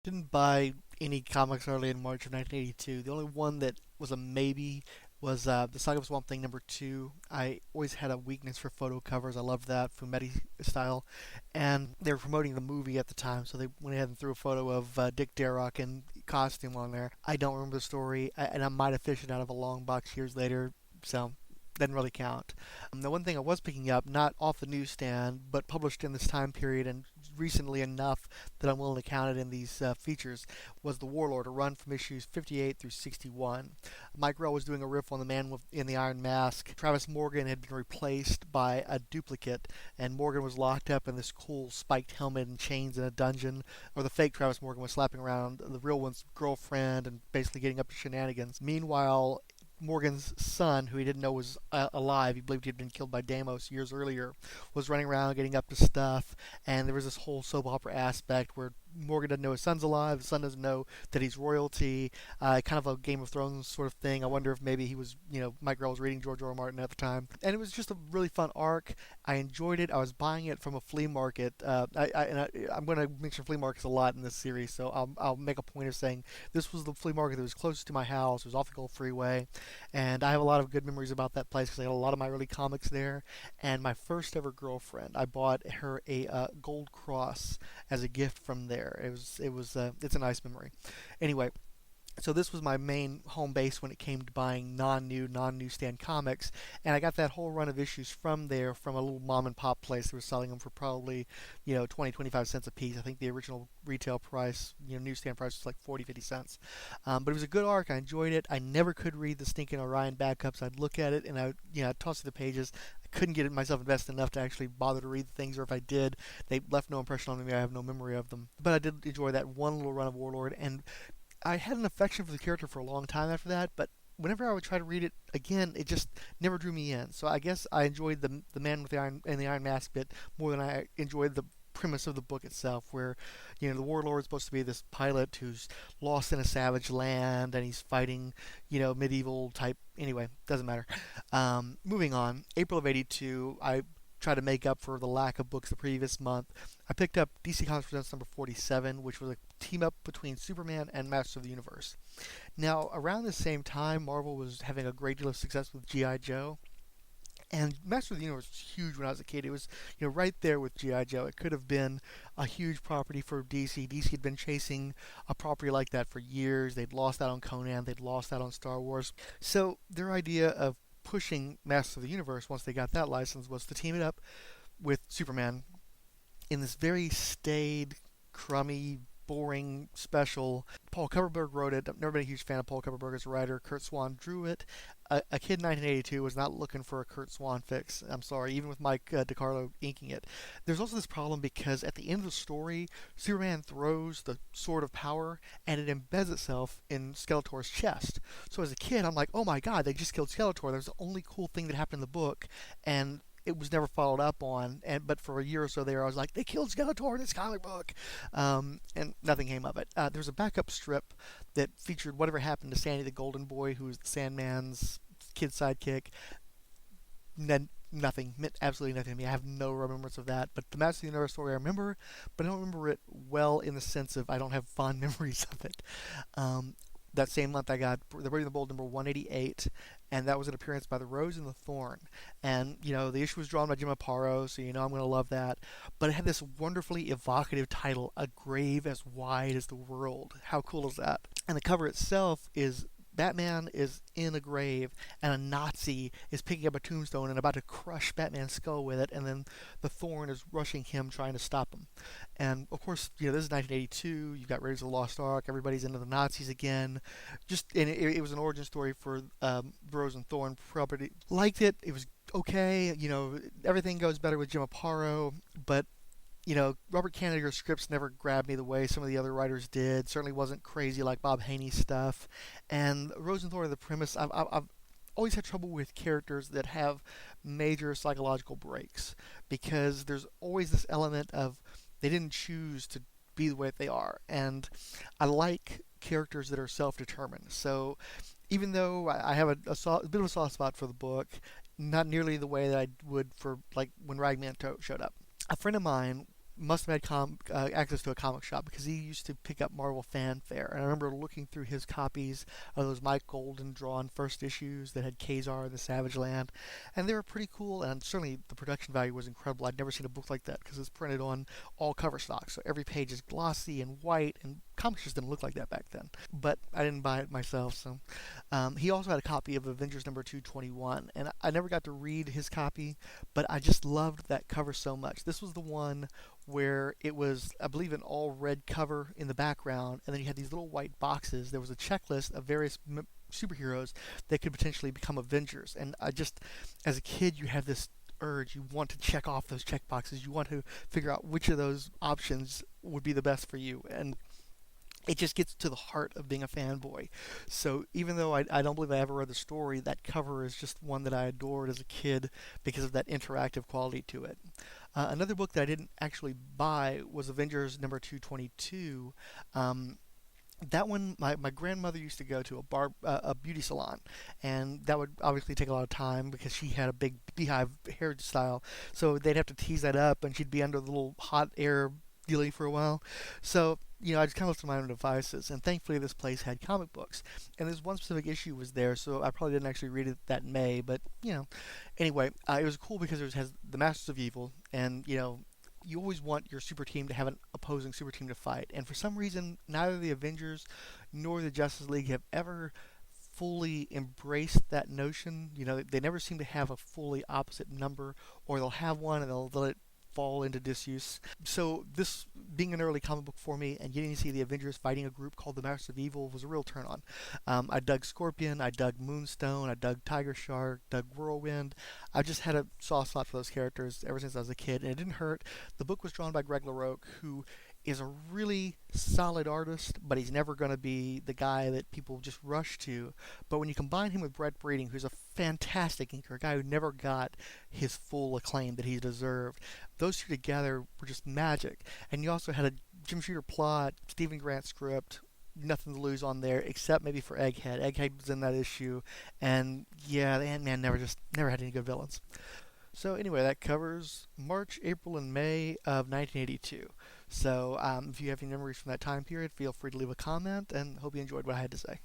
Didn't buy any comics early in March of 1982. The only one that was a maybe was the Saga of Swamp Thing #2. I always had a weakness for photo covers. I loved that Fumetti style, and they were promoting the movie at the time, so they went ahead and threw a photo of Dick Darroch in costume on there. I don't remember the story, and I might have fished it out of a long box years later, so doesn't really count. The one thing I was picking up, not off the newsstand, but published in this time period and recently enough that I'm willing to count it in these features, was the Warlord, a run from issues 58 through 61. Mike Grell was doing a riff on the man in the Iron Mask. Travis Morgan had been replaced by a duplicate, and Morgan was locked up in this cool spiked helmet and chains in a dungeon, or the fake Travis Morgan was slapping around the real one's girlfriend and basically getting up to shenanigans. Meanwhile, Morgan's son, who he didn't know was alive, he believed he had been killed by Deimos years earlier, was running around getting up to stuff, and there was this whole soap opera aspect where Morgan doesn't know his son's alive, the son doesn't know that he's royalty, kind of a Game of Thrones sort of thing. I wonder if maybe he was, Mike Grell was reading George R. R. Martin at the time. And it was just a really fun arc. I enjoyed it. I was buying it from a flea market. I'm going to mention flea markets a lot in this series, so I'll make a point of saying this was the flea market that was closest to my house. It was off the Gulf Freeway, and I have a lot of good memories about that place because I got a lot of my early comics there. And my first ever girlfriend, I bought her a gold cross as a gift from there. It's a nice memory. Anyway, so this was my main home base when it came to buying non-newsstand comics, and I got that whole run of issues from there, from a little mom and pop place that was selling them for probably 20 25 cents a piece. I think the original retail price, newsstand price, was like 40 50 cents. But it was a good arc. I enjoyed it. I never could read the stinking Orion backups. I'd look at it and I'd toss the pages. I couldn't get myself invested enough to actually bother to read the things, or if I did, they left no impression on me. I have no memory of them. But I did enjoy that one little run of Warlord, and I had an affection for the character for a long time after that, but whenever I would try to read it again, it just never drew me in. So I guess I enjoyed the man with the iron mask bit more than I enjoyed the premise of the book itself, where the warlord is supposed to be this pilot who's lost in a savage land and he's fighting medieval type. Anyway, doesn't matter. Moving on, April of '82, I try to make up for the lack of books the previous month. I picked up DC Comics Presents number 47, which was a team up between Superman and Master of the Universe. Now, around the same time, Marvel was having a great deal of success with G.I. Joe. And Master of the Universe was huge when I was a kid. It was, right there with G.I. Joe. It could have been a huge property for DC. DC had been chasing a property like that for years. They'd lost out on Conan. They'd lost out on Star Wars. So their idea of pushing Master of the Universe, once they got that license, was to team it up with Superman in this very staid, crummy, boring special. Paul Kupperberg wrote it. I've never been a huge fan of Paul Kupperberg as a writer. Kurt Swan drew it. A kid in 1982 was not looking for a Kurt Swan fix. I'm sorry, even with Mike DiCarlo inking it. There's also this problem because at the end of the story, Superman throws the Sword of Power and it embeds itself in Skeletor's chest. So as a kid, I'm like, oh my god, they just killed Skeletor. That was the only cool thing that happened in the book, and it was never followed up on. But for a year or so there, I was like, they killed Skeletor in this comic book, and nothing came of it. There was a backup strip that featured whatever happened to Sandy the Golden Boy, who was the Sandman's kid sidekick. Nothing, meant absolutely nothing to me. I have no remembrance of that. But the Master of the Universe story I remember, but I don't remember it well in the sense of I don't have fond memories of it. That same month I got The Brave and the Bold number 188, and that was an appearance by The Rose and the Thorn. And, the issue was drawn by Jim Aparo, so I'm going to love that. But it had this wonderfully evocative title, A Grave as Wide as the World. How cool is that? And the cover itself is Batman is in a grave, and a Nazi is picking up a tombstone and about to crush Batman's skull with it, and then the Thorn is rushing him, trying to stop him. And of course, this is 1982. You've got Raiders of the Lost Ark. Everybody's into the Nazis again. It was an origin story for Rose and Thorn property. Liked it. It was okay. Everything goes better with Jim Aparo, but Robert Kanigher's scripts never grabbed me the way some of the other writers did. Certainly wasn't crazy like Bob Haney's stuff. And Rose and Thorn, the premise, I've always had trouble with characters that have major psychological breaks, because there's always this element of they didn't choose to be the way that they are. And I like characters that are self-determined. So even though I have a bit of a soft spot for the book, not nearly the way that I would for like when Ragman showed up. A friend of mine must have had access to a comic shop because he used to pick up Marvel Fanfare. And I remember looking through his copies of those Mike Golden drawn first issues that had Kazar and the Savage Land, and they were pretty cool. And certainly the production value was incredible. I'd never seen a book like that because it's printed on all cover stock, so every page is glossy and white, and comics just didn't look like that back then. But I didn't buy it myself. So he also had a copy of Avengers number 221, and I never got to read his copy, but I just loved that cover so much. This was the one where it was, I believe, an all red cover in the background, and then you had these little white boxes. There was a checklist of various superheroes that could potentially become Avengers, and I just, as a kid, you have this urge. You want to check off those check boxes. You want to figure out which of those options would be the best for you, and it just gets to the heart of being a fanboy. So even though I don't believe I ever read the story, that cover is just one that I adored as a kid because of that interactive quality to it. Another book that I didn't actually buy was Avengers number 222. That one, my grandmother used to go to a beauty salon, and that would obviously take a lot of time because she had a big beehive hairstyle. So they'd have to tease that up, and she'd be under the little hot air dealing for a while. So I just kind of left to my own devices, and thankfully this place had comic books, and this one specific issue was there, so I probably didn't actually read it that May, but anyway, it was cool because it has the Masters of Evil, and you always want your super team to have an opposing super team to fight, and for some reason neither the Avengers nor the Justice League have ever fully embraced that notion. They never seem to have a fully opposite number, or they'll have one and they'll let it fall into disuse. So this being an early comic book for me and getting to see the Avengers fighting a group called the Masters of Evil was a real turn on. I dug Scorpion, I dug Moonstone, I dug Tiger Shark, dug Whirlwind. I just had a soft spot for those characters ever since I was a kid, and it didn't hurt. The book was drawn by Greg LaRocque, who is a really solid artist, but he's never going to be the guy that people just rush to. But when you combine him with Brett Breeding, who's a fantastic inker, a guy who never got his full acclaim that he deserved, those two together were just magic. And you also had a Jim Shooter plot, Stephen Grant script, nothing to lose on there except maybe for Egghead. Egghead was in that issue, and yeah, the Ant-Man never had any good villains. So anyway, that covers March, April, and May of 1982. So if you have any memories from that time period, feel free to leave a comment, and hope you enjoyed what I had to say.